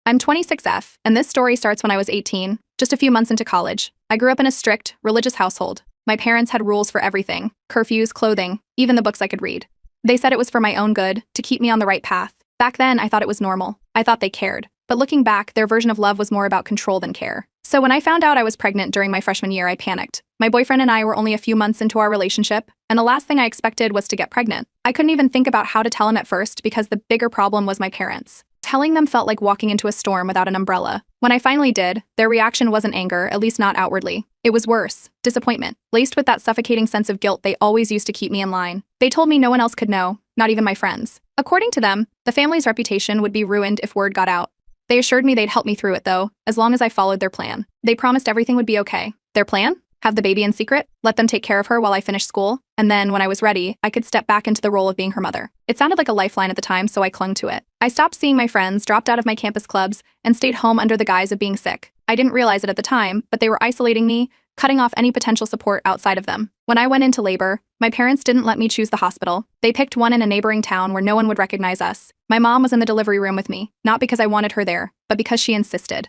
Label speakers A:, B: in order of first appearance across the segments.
A: I'm 26F, and this story starts when I was 18, just a few months into college. I grew up in a strict, religious household. My parents had rules for everything: curfews, clothing, even the books I could read. They said it was for my own good, to keep me on the right path. Back then, I thought it was normal. I thought they cared. But looking back, their version of love was more about control than care. So when I found out I was pregnant during my freshman year, I panicked. My boyfriend and I were only a few months into our relationship, and the last thing I expected was to get pregnant. I couldn't even think about how to tell him at first because the bigger problem was my parents. Telling them felt like walking into a storm without an umbrella. When I finally did, their reaction wasn't anger, at least not outwardly. It was worse: disappointment, laced with that suffocating sense of guilt they always used to keep me in line. They told me no one else could know, not even my friends. According to them, the family's reputation would be ruined if word got out. They assured me they'd help me through it, though, as long as I followed their plan. They promised everything would be okay. Their plan? Have the baby in secret, let them take care of her while I finished school, and then, when I was ready, I could step back into the role of being her mother. It sounded like a lifeline at the time, so I clung to it. I stopped seeing my friends, dropped out of my campus clubs, and stayed home under the guise of being sick. I didn't realize it at the time, but they were isolating me, cutting off any potential support outside of them. When I went into labor, my parents didn't let me choose the hospital. They picked one in a neighboring town where no one would recognize us. My mom was in the delivery room with me, not because I wanted her there, but because she insisted.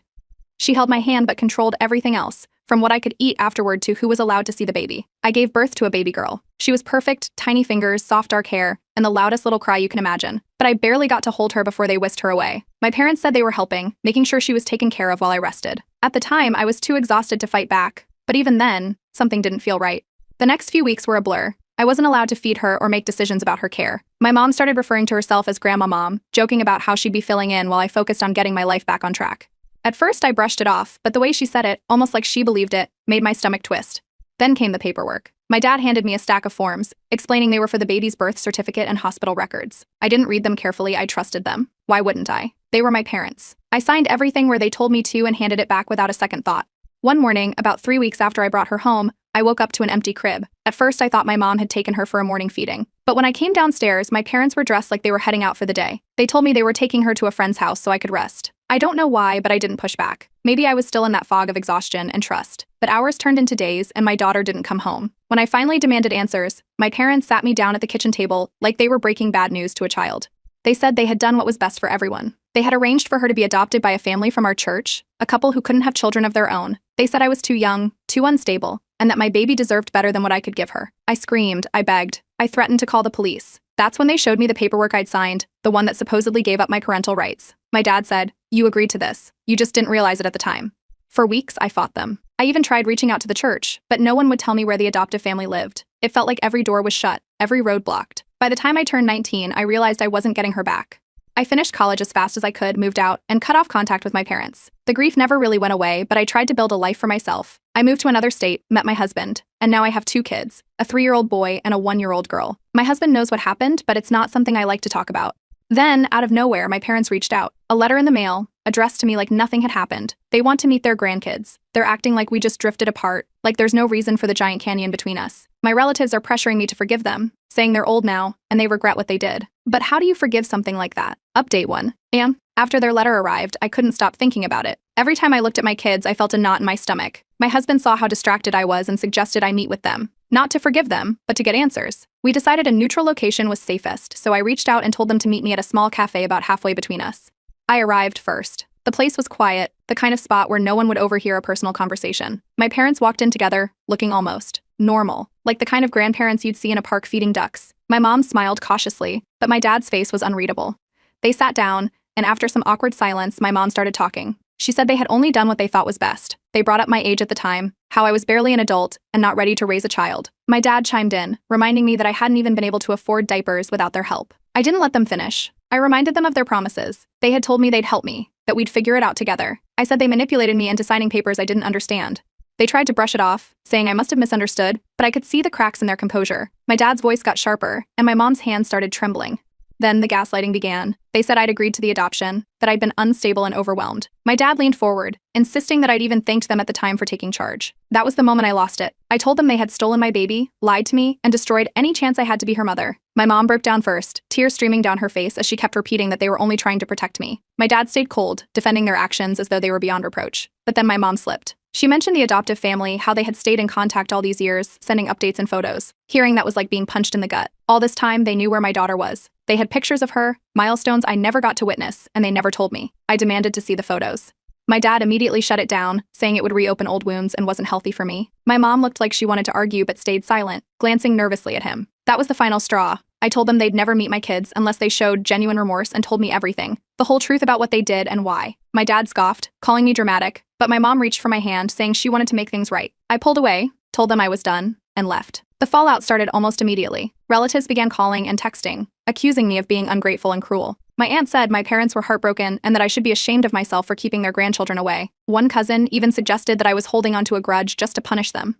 A: She held my hand but controlled everything else, from what I could eat afterward to who was allowed to see the baby. I gave birth to a baby girl. She was perfect: tiny fingers, soft dark hair, and the loudest little cry you can imagine. But I barely got to hold her before they whisked her away. My parents said they were helping, making sure she was taken care of while I rested. At the time, I was too exhausted to fight back, but even then, something didn't feel right. The next few weeks were a blur. I wasn't allowed to feed her or make decisions about her care. My mom started referring to herself as Grandma Mom, joking about how she'd be filling in while I focused on getting my life back on track. At first, I brushed it off, but the way she said it, almost like she believed it, made my stomach twist. Then came the paperwork. My dad handed me a stack of forms, explaining they were for the baby's birth certificate and hospital records. I didn't read them carefully. I trusted them. Why wouldn't I? They were my parents. I signed everything where they told me to and handed it back without a second thought. One morning, about 3 weeks after I brought her home, I woke up to an empty crib. At first, I thought my mom had taken her for a morning feeding. But when I came downstairs, my parents were dressed like they were heading out for the day. They told me they were taking her to a friend's house so I could rest. I don't know why, but I didn't push back. Maybe I was still in that fog of exhaustion and trust. But hours turned into days, and my daughter didn't come home. When I finally demanded answers, my parents sat me down at the kitchen table like they were breaking bad news to a child. They said they had done what was best for everyone. They had arranged for her to be adopted by a family from our church, a couple who couldn't have children of their own. They said I was too young, too unstable, and that my baby deserved better than what I could give her. I screamed, I begged, I threatened to call the police. That's when they showed me the paperwork I'd signed, the one that supposedly gave up my parental rights. My dad said, "You agreed to this. You just didn't realize it at the time." For weeks, I fought them. I even tried reaching out to the church, but no one would tell me where the adoptive family lived. It felt like every door was shut, every road blocked. By the time I turned 19, I realized I wasn't getting her back. I finished college as fast as I could, moved out, and cut off contact with my parents. The grief never really went away, but I tried to build a life for myself. I moved to another state, met my husband, and now I have 2 kids, a 3-year-old boy and a 1-year-old girl. My husband knows what happened, but it's not something I like to talk about. Then, out of nowhere, my parents reached out. A letter in the mail, addressed to me like nothing had happened. They want to meet their grandkids. They're acting like we just drifted apart, like there's no reason for the giant canyon between us. My relatives are pressuring me to forgive them, saying they're old now, and they regret what they did. But how do you forgive something like that? Update 1. And after their letter arrived, I couldn't stop thinking about it. Every time I looked at my kids, I felt a knot in my stomach. My husband saw how distracted I was and suggested I meet with them. Not to forgive them, but to get answers. We decided a neutral location was safest, so I reached out and told them to meet me at a small cafe about halfway between us. I arrived first. The place was quiet, the kind of spot where no one would overhear a personal conversation. My parents walked in together, looking almost normal, like the kind of grandparents you'd see in a park feeding ducks. My mom smiled cautiously, but my dad's face was unreadable. They sat down, and after some awkward silence, my mom started talking. She said they had only done what they thought was best. They brought up my age at the time, how I was barely an adult and not ready to raise a child. My dad chimed in, reminding me that I hadn't even been able to afford diapers without their help. I didn't let them finish. I reminded them of their promises. They had told me they'd help me, that we'd figure it out together. I said they manipulated me into signing papers I didn't understand. They tried to brush it off, saying I must have misunderstood, but I could see the cracks in their composure. My dad's voice got sharper, and my mom's hands started trembling. Then the gaslighting began. They said I'd agreed to the adoption, that I'd been unstable and overwhelmed. My dad leaned forward, insisting that I'd even thanked them at the time for taking charge. That was the moment I lost it. I told them they had stolen my baby, lied to me, and destroyed any chance I had to be her mother. My mom broke down first, tears streaming down her face as she kept repeating that they were only trying to protect me. My dad stayed cold, defending their actions as though they were beyond reproach. But then my mom slipped. She mentioned the adoptive family, how they had stayed in contact all these years, sending updates and photos. Hearing that was like being punched in the gut. All this time, they knew where my daughter was. They had pictures of her, milestones I never got to witness, and they never told me. I demanded to see the photos. My dad immediately shut it down, saying it would reopen old wounds and wasn't healthy for me. My mom looked like she wanted to argue but stayed silent, glancing nervously at him. That was the final straw. I told them they'd never meet my kids unless they showed genuine remorse and told me everything, the whole truth about what they did and why. My dad scoffed, calling me dramatic, but my mom reached for my hand, saying she wanted to make things right. I pulled away, told them I was done, and left. The fallout started almost immediately. Relatives began calling and texting, accusing me of being ungrateful and cruel. My aunt said my parents were heartbroken and that I should be ashamed of myself for keeping their grandchildren away. One cousin even suggested that I was holding onto a grudge just to punish them.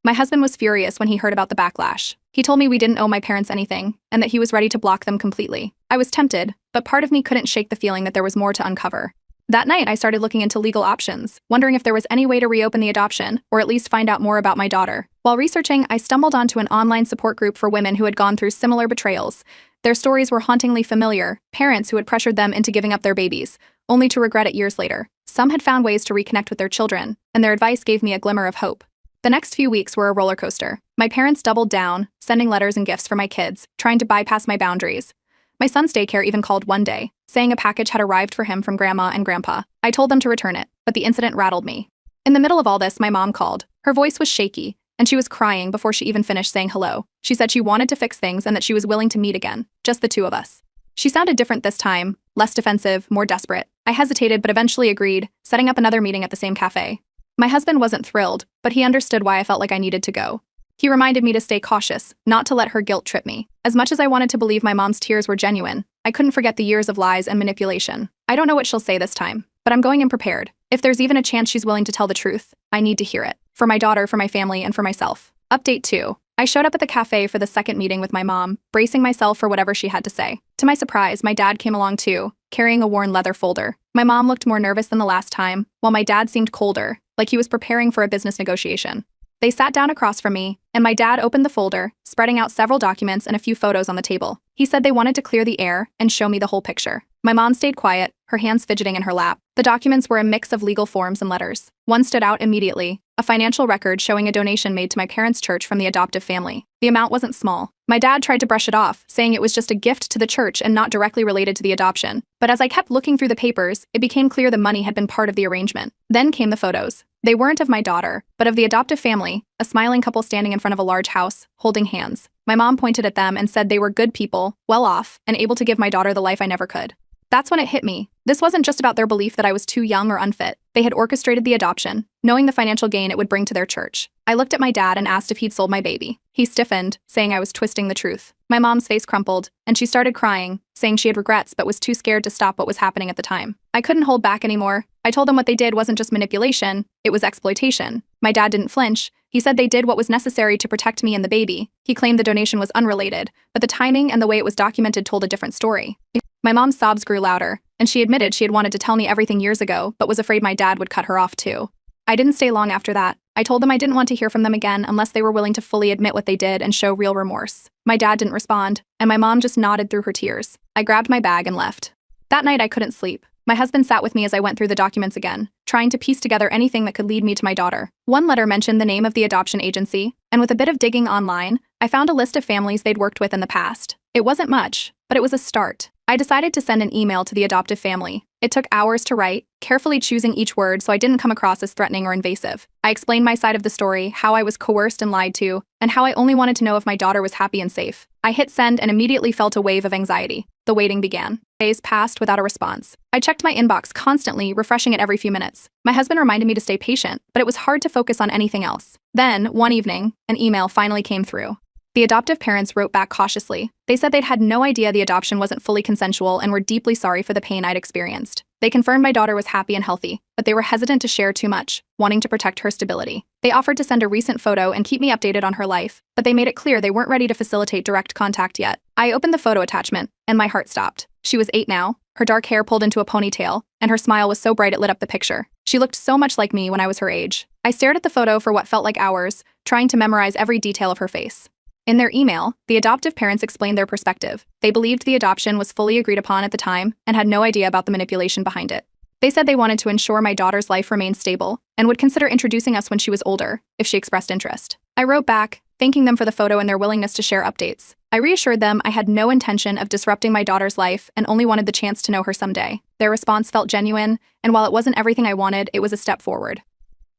A: My husband was furious when he heard about the backlash. He told me we didn't owe my parents anything, and that he was ready to block them completely. I was tempted, but part of me couldn't shake the feeling that there was more to uncover. That night, I started looking into legal options, wondering if there was any way to reopen the adoption, or at least find out more about my daughter. While researching, I stumbled onto an online support group for women who had gone through similar betrayals. Their stories were hauntingly familiar, parents who had pressured them into giving up their babies, only to regret it years later. Some had found ways to reconnect with their children, and their advice gave me a glimmer of hope. The next few weeks were a roller coaster. My parents doubled down, sending letters and gifts for my kids, trying to bypass my boundaries. My son's daycare even called one day, saying a package had arrived for him from Grandma and Grandpa. I told them to return it, but the incident rattled me. In the middle of all this, my mom called. Her voice was shaky, and she was crying before she even finished saying hello. She said she wanted to fix things and that she was willing to meet again, just the two of us. She sounded different this time, less defensive, more desperate. I hesitated but eventually agreed, setting up another meeting at the same cafe. My husband wasn't thrilled, but he understood why I felt like I needed to go. He reminded me to stay cautious, not to let her guilt trip me. As much as I wanted to believe my mom's tears were genuine, I couldn't forget the years of lies and manipulation. I don't know what she'll say this time, but I'm going in prepared. If there's even a chance she's willing to tell the truth, I need to hear it. For my daughter, for my family, and for myself. Update 2. I showed up at the cafe for the second meeting with my mom, bracing myself for whatever she had to say. To my surprise, my dad came along too, carrying a worn leather folder. My mom looked more nervous than the last time, while my dad seemed colder, like he was preparing for a business negotiation. They sat down across from me, and my dad opened the folder, spreading out several documents and a few photos on the table. He said they wanted to clear the air and show me the whole picture. My mom stayed quiet, her hands fidgeting in her lap. The documents were a mix of legal forms and letters. One stood out immediately, a financial record showing a donation made to my parents' church from the adoptive family. The amount wasn't small. My dad tried to brush it off, saying it was just a gift to the church and not directly related to the adoption. But as I kept looking through the papers, it became clear the money had been part of the arrangement. Then came the photos. They weren't of my daughter, but of the adoptive family, a smiling couple standing in front of a large house, holding hands. My mom pointed at them and said they were good people, well off, and able to give my daughter the life I never could. That's when it hit me. This wasn't just about their belief that I was too young or unfit. They had orchestrated the adoption, knowing the financial gain it would bring to their church. I looked at my dad and asked if he'd sold my baby. He stiffened, saying I was twisting the truth. My mom's face crumpled, and she started crying, saying she had regrets but was too scared to stop what was happening at the time. I couldn't hold back anymore. I told them what they did wasn't just manipulation, it was exploitation. My dad didn't flinch. He said they did what was necessary to protect me and the baby. He claimed the donation was unrelated, but the timing and the way it was documented told a different story. My mom's sobs grew louder, and she admitted she had wanted to tell me everything years ago, but was afraid my dad would cut her off too. I didn't stay long after that. I told them I didn't want to hear from them again unless they were willing to fully admit what they did and show real remorse. My dad didn't respond, and my mom just nodded through her tears. I grabbed my bag and left. That night I couldn't sleep. My husband sat with me as I went through the documents again, trying to piece together anything that could lead me to my daughter. One letter mentioned the name of the adoption agency, and with a bit of digging online, I found a list of families they'd worked with in the past. It wasn't much, but it was a start. I decided to send an email to the adoptive family. It took hours to write, carefully choosing each word so I didn't come across as threatening or invasive. I explained my side of the story, how I was coerced and lied to, and how I only wanted to know if my daughter was happy and safe. I hit send and immediately felt a wave of anxiety. The waiting began. Days passed without a response. I checked my inbox constantly, refreshing it every few minutes. My husband reminded me to stay patient, but it was hard to focus on anything else. Then, one evening, an email finally came through. The adoptive parents wrote back cautiously. They said they'd had no idea the adoption wasn't fully consensual and were deeply sorry for the pain I'd experienced. They confirmed my daughter was happy and healthy, but they were hesitant to share too much, wanting to protect her stability. They offered to send a recent photo and keep me updated on her life, but they made it clear they weren't ready to facilitate direct contact yet. I opened the photo attachment, and my heart stopped. She was 8 now, her dark hair pulled into a ponytail, and her smile was so bright it lit up the picture. She looked so much like me when I was her age. I stared at the photo for what felt like hours, trying to memorize every detail of her face. In their email, the adoptive parents explained their perspective. They believed the adoption was fully agreed upon at the time and had no idea about the manipulation behind it. They said they wanted to ensure my daughter's life remained stable and would consider introducing us when she was older, if she expressed interest. I wrote back, thanking them for the photo and their willingness to share updates. I reassured them I had no intention of disrupting my daughter's life and only wanted the chance to know her someday. Their response felt genuine, and while it wasn't everything I wanted, it was a step forward.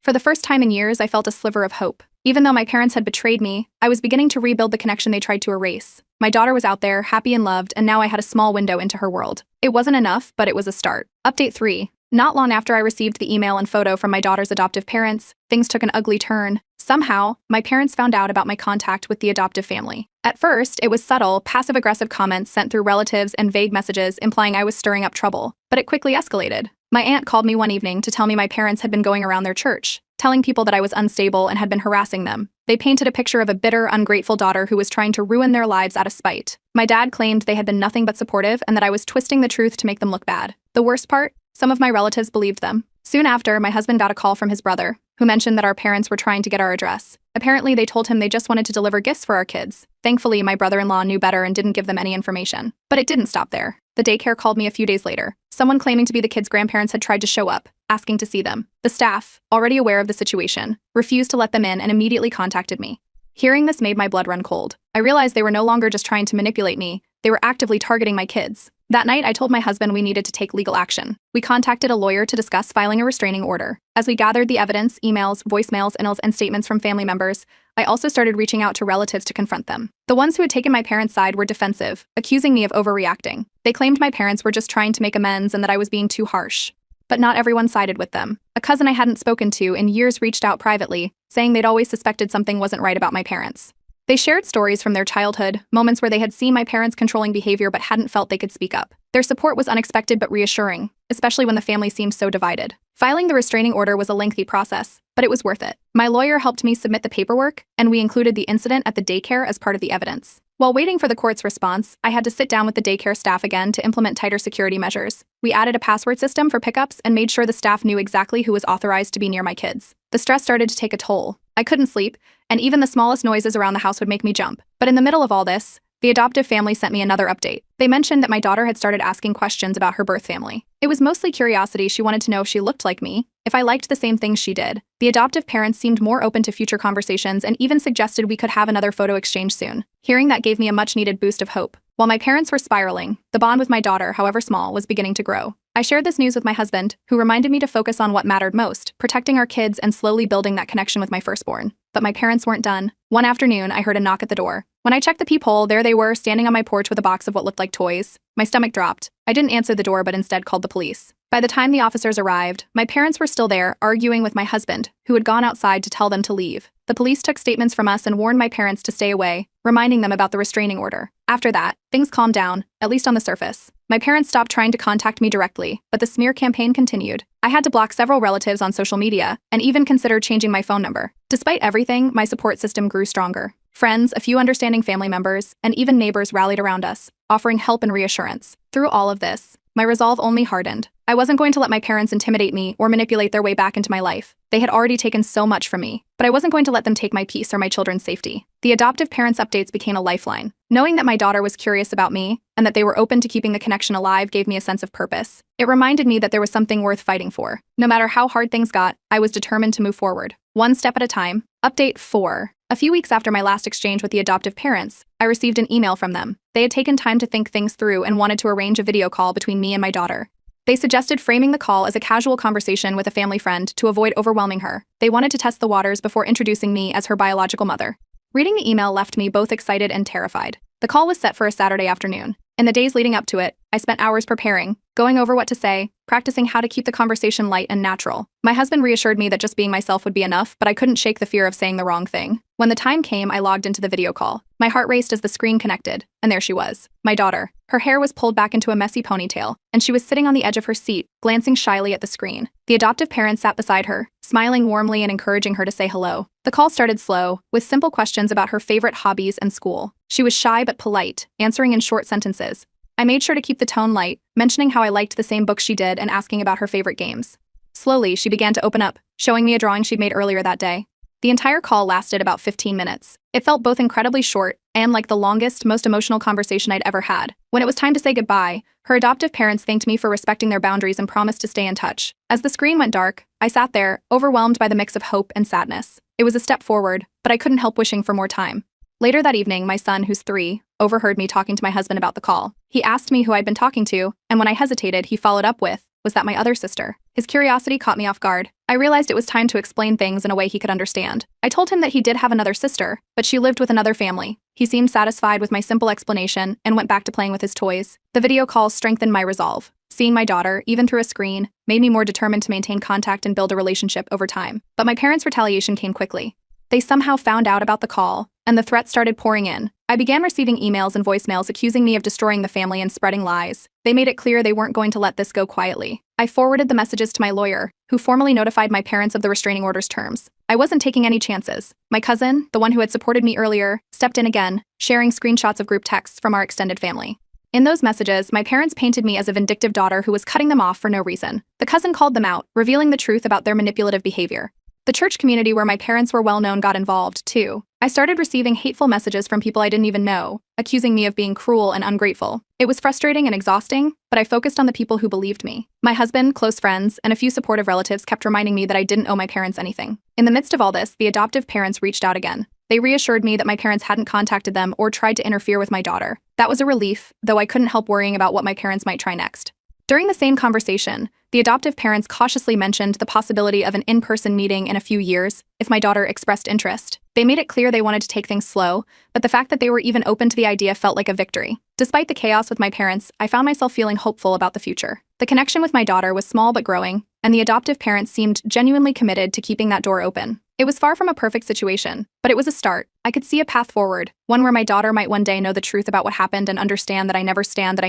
A: For the first time in years, I felt a sliver of hope. Even though my parents had betrayed me, I was beginning to rebuild the connection they tried to erase. My daughter was out there, happy and loved, and now I had a small window into her world. It wasn't enough, but it was a start. Update 3. Not long after I received the email and photo from my daughter's adoptive parents, things took an ugly turn. Somehow, my parents found out about my contact with the adoptive family. At first, it was subtle, passive-aggressive comments sent through relatives and vague messages implying I was stirring up trouble, but it quickly escalated. My aunt called me one evening to tell me my parents had been going around their church, telling people that I was unstable and had been harassing them. They painted a picture of a bitter, ungrateful daughter who was trying to ruin their lives out of spite. My dad claimed they had been nothing but supportive and that I was twisting the truth to make them look bad. The worst part? Some of my relatives believed them. Soon after, my husband got a call from his brother, who mentioned that our parents were trying to get our address. Apparently, they told him they just wanted to deliver gifts for our kids. Thankfully, my brother-in-law knew better and didn't give them any information. But it didn't stop there. The daycare called me a few days later. Someone claiming to be the kids' grandparents had tried to show up, asking to see them. The staff, already aware of the situation, refused to let them in and immediately contacted me. Hearing this made my blood run cold. I realized they were no longer just trying to manipulate me, they were actively targeting my kids. That night, I told my husband we needed to take legal action. We contacted a lawyer to discuss filing a restraining order. As we gathered the evidence, emails, voicemails, and statements from family members, I also started reaching out to relatives to confront them. The ones who had taken my parents' side were defensive, accusing me of overreacting. They claimed my parents were just trying to make amends and that I was being too harsh. But not everyone sided with them. A cousin I hadn't spoken to in years reached out privately, saying they'd always suspected something wasn't right about my parents. They shared stories from their childhood, moments where they had seen my parents' controlling behavior but hadn't felt they could speak up. Their support was unexpected but reassuring, especially when the family seemed so divided. Filing the restraining order was a lengthy process, but it was worth it. My lawyer helped me submit the paperwork, and we included the incident at the daycare as part of the evidence. While waiting for the court's response, I had to sit down with the daycare staff again to implement tighter security measures. We added a password system for pickups and made sure the staff knew exactly who was authorized to be near my kids. The stress started to take a toll. I couldn't sleep, and even the smallest noises around the house would make me jump. But in the middle of all this, the adoptive family sent me another update. They mentioned that my daughter had started asking questions about her birth family. It was mostly curiosity. She wanted to know if she looked like me, if I liked the same things she did. The adoptive parents seemed more open to future conversations and even suggested we could have another photo exchange soon. Hearing that gave me a much-needed boost of hope. While my parents were spiraling, the bond with my daughter, however small, was beginning to grow. I shared this news with my husband, who reminded me to focus on what mattered most, protecting our kids and slowly building that connection with my firstborn. But my parents weren't done. One afternoon, I heard a knock at the door. When I checked the peephole, there they were, standing on my porch with a box of what looked like toys. My stomach dropped. I didn't answer the door, but instead called the police. By the time the officers arrived, my parents were still there, arguing with my husband, who had gone outside to tell them to leave. The police took statements from us and warned my parents to stay away, reminding them about the restraining order. After that, things calmed down, at least on the surface. My parents stopped trying to contact me directly, but the smear campaign continued. I had to block several relatives on social media, and even considered changing my phone number. Despite everything, my support system grew stronger. Friends, a few understanding family members, and even neighbors rallied around us, offering help and reassurance. Through all of this, my resolve only hardened. I wasn't going to let my parents intimidate me or manipulate their way back into my life. They had already taken so much from me, but I wasn't going to let them take my peace or my children's safety. The adoptive parents' updates became a lifeline. Knowing that my daughter was curious about me and that they were open to keeping the connection alive gave me a sense of purpose. It reminded me that there was something worth fighting for. No matter how hard things got, I was determined to move forward, one step at a time. Update 4. A few weeks after my last exchange with the adoptive parents, I received an email from them. They had taken time to think things through and wanted to arrange a video call between me and my daughter. They suggested framing the call as a casual conversation with a family friend to avoid overwhelming her. They wanted to test the waters before introducing me as her biological mother. Reading the email left me both excited and terrified. The call was set for a Saturday afternoon. In the days leading up to it, I spent hours preparing, going over what to say, practicing how to keep the conversation light and natural. My husband reassured me that just being myself would be enough, but I couldn't shake the fear of saying the wrong thing. When the time came, I logged into the video call. My heart raced as the screen connected, and there she was, my daughter. Her hair was pulled back into a messy ponytail, and she was sitting on the edge of her seat, glancing shyly at the screen. The adoptive parent sat beside her, smiling warmly and encouraging her to say hello. The call started slow, with simple questions about her favorite hobbies and school. She was shy but polite, answering in short sentences. I made sure to keep the tone light, mentioning how I liked the same books she did and asking about her favorite games. Slowly, she began to open up, showing me a drawing she'd made earlier that day. The entire call lasted about 15 minutes. It felt both incredibly short and like the longest, most emotional conversation I'd ever had. When it was time to say goodbye, her adoptive parents thanked me for respecting their boundaries and promised to stay in touch. As the screen went dark, I sat there, overwhelmed by the mix of hope and sadness. It was a step forward, but I couldn't help wishing for more time. Later that evening, my son, who's 3, overheard me talking to my husband about the call. He asked me who I'd been talking to, and when I hesitated, he followed up with, "Was that my other sister?" His curiosity caught me off guard. I realized it was time to explain things in a way he could understand. I told him that he did have another sister, but she lived with another family. He seemed satisfied with my simple explanation and went back to playing with his toys. The video call strengthened my resolve. Seeing my daughter, even through a screen, made me more determined to maintain contact and build a relationship over time. But my parents' retaliation came quickly. They somehow found out about the call, and the threats started pouring in. I began receiving emails and voicemails accusing me of destroying the family and spreading lies. They made it clear they weren't going to let this go quietly. I forwarded the messages to my lawyer, who formally notified my parents of the restraining order's terms. I wasn't taking any chances. My cousin, the one who had supported me earlier, stepped in again, sharing screenshots of group texts from our extended family. In those messages, my parents painted me as a vindictive daughter who was cutting them off for no reason. The cousin called them out, revealing the truth about their manipulative behavior. The church community where my parents were well known got involved, too. I started receiving hateful messages from people I didn't even know, accusing me of being cruel and ungrateful. It was frustrating and exhausting, but I focused on the people who believed me. My husband, close friends, and a few supportive relatives kept reminding me that I didn't owe my parents anything. In the midst of all this, the adoptive parents reached out again. They reassured me that my parents hadn't contacted them or tried to interfere with my daughter. That was a relief, though I couldn't help worrying about what my parents might try next. During the same conversation, the adoptive parents cautiously mentioned the possibility of an in-person meeting in a few years if my daughter expressed interest. They made it clear they wanted to take things slow, but the fact that they were even open to the idea felt like a victory. Despite the chaos with my parents, I found myself feeling hopeful about the future. The connection with my daughter was small but growing, and the adoptive parents seemed genuinely committed to keeping that door open. It was far from a perfect situation, but it was a start. I could see a path forward, one where my daughter might one day know the truth about what happened and understand that I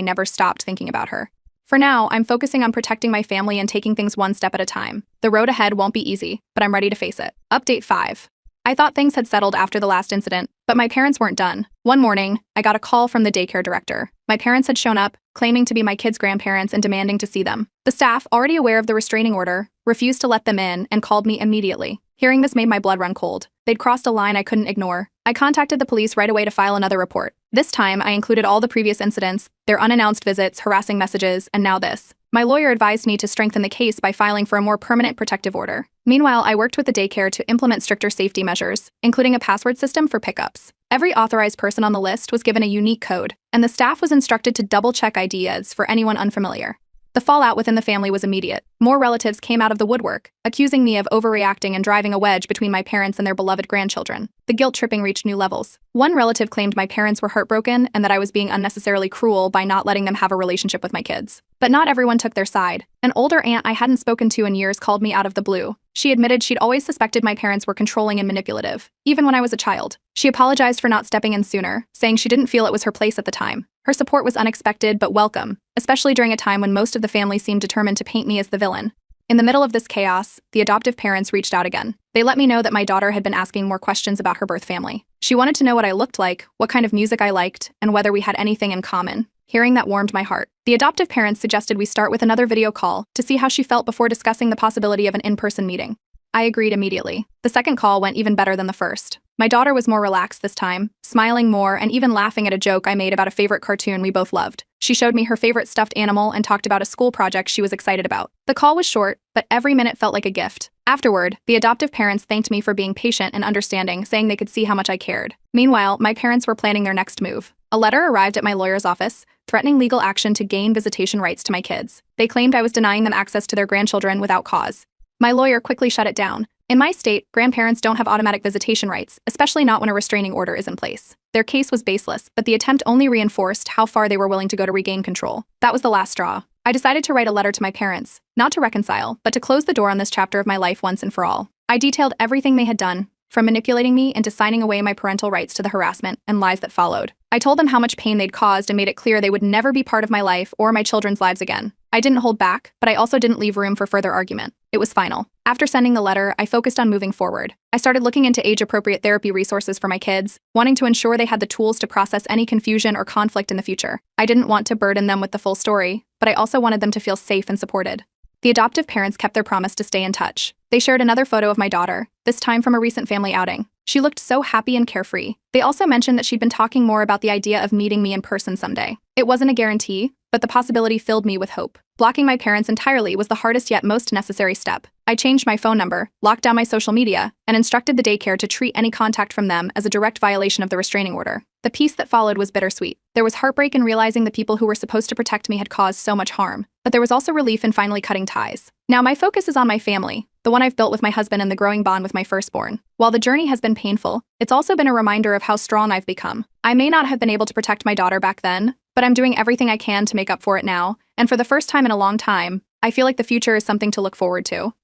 A: never stopped thinking about her. For now, I'm focusing on protecting my family and taking things one step at a time. The road ahead won't be easy, but I'm ready to face it. Update 5. I thought things had settled after the last incident, but my parents weren't done. One morning, I got a call from the daycare director. My parents had shown up, claiming to be my kids' grandparents and demanding to see them. The staff, already aware of the restraining order, refused to let them in and called me immediately. Hearing this made my blood run cold. They'd crossed a line I couldn't ignore. I contacted the police right away to file another report. This time, I included all the previous incidents, their unannounced visits, harassing messages, and now this. My lawyer advised me to strengthen the case by filing for a more permanent protective order. Meanwhile, I worked with the daycare to implement stricter safety measures, including a password system for pickups. Every authorized person on the list was given a unique code, and the staff was instructed to double-check IDs for anyone unfamiliar. The fallout within the family was immediate. More relatives came out of the woodwork, accusing me of overreacting and driving a wedge between my parents and their beloved grandchildren. The guilt tripping reached new levels. One relative claimed my parents were heartbroken and that I was being unnecessarily cruel by not letting them have a relationship with my kids. But not everyone took their side. An older aunt I hadn't spoken to in years called me out of the blue. She admitted she'd always suspected my parents were controlling and manipulative, even when I was a child. She apologized for not stepping in sooner, saying she didn't feel it was her place at the time. Her support was unexpected but welcome, especially during a time when most of the family seemed determined to paint me as the villain. In the middle of this chaos, the adoptive parents reached out again. They let me know that my daughter had been asking more questions about her birth family. She wanted to know what I looked like, what kind of music I liked, and whether we had anything in common. Hearing that warmed my heart. The adoptive parents suggested we start with another video call to see how she felt before discussing the possibility of an in-person meeting. I agreed immediately. The second call went even better than the first. My daughter was more relaxed this time, smiling more and even laughing at a joke I made about a favorite cartoon we both loved. She showed me her favorite stuffed animal and talked about a school project she was excited about. The call was short, but every minute felt like a gift. Afterward, the adoptive parents thanked me for being patient and understanding, saying they could see how much I cared. Meanwhile, my parents were planning their next move. A letter arrived at my lawyer's office, threatening legal action to gain visitation rights to my kids. They claimed I was denying them access to their grandchildren without cause. My lawyer quickly shut it down. In my state, grandparents don't have automatic visitation rights, especially not when a restraining order is in place. Their case was baseless, but the attempt only reinforced how far they were willing to go to regain control. That was the last straw. I decided to write a letter to my parents, not to reconcile, but to close the door on this chapter of my life once and for all. I detailed everything they had done, from manipulating me into signing away my parental rights to the harassment and lies that followed. I told them how much pain they'd caused and made it clear they would never be part of my life or my children's lives again. I didn't hold back, but I also didn't leave room for further argument. It was final. After sending the letter, I focused on moving forward. I started looking into age-appropriate therapy resources for my kids, wanting to ensure they had the tools to process any confusion or conflict in the future. I didn't want to burden them with the full story, but I also wanted them to feel safe and supported. The adoptive parents kept their promise to stay in touch. They shared another photo of my daughter, this time from a recent family outing. She looked so happy and carefree. They also mentioned that she'd been talking more about the idea of meeting me in person someday. It wasn't a guarantee, but the possibility filled me with hope. Blocking my parents entirely was the hardest yet most necessary step. I changed my phone number, locked down my social media, and instructed the daycare to treat any contact from them as a direct violation of the restraining order. The peace that followed was bittersweet. There was heartbreak in realizing the people who were supposed to protect me had caused so much harm, but there was also relief in finally cutting ties. Now my focus is on my family, the one I've built with my husband and the growing bond with my firstborn. While the journey has been painful, it's also been a reminder of how strong I've become. I may not have been able to protect my daughter back then, but I'm doing everything I can to make up for it now, and for the first time in a long time, I feel like the future is something to look forward to.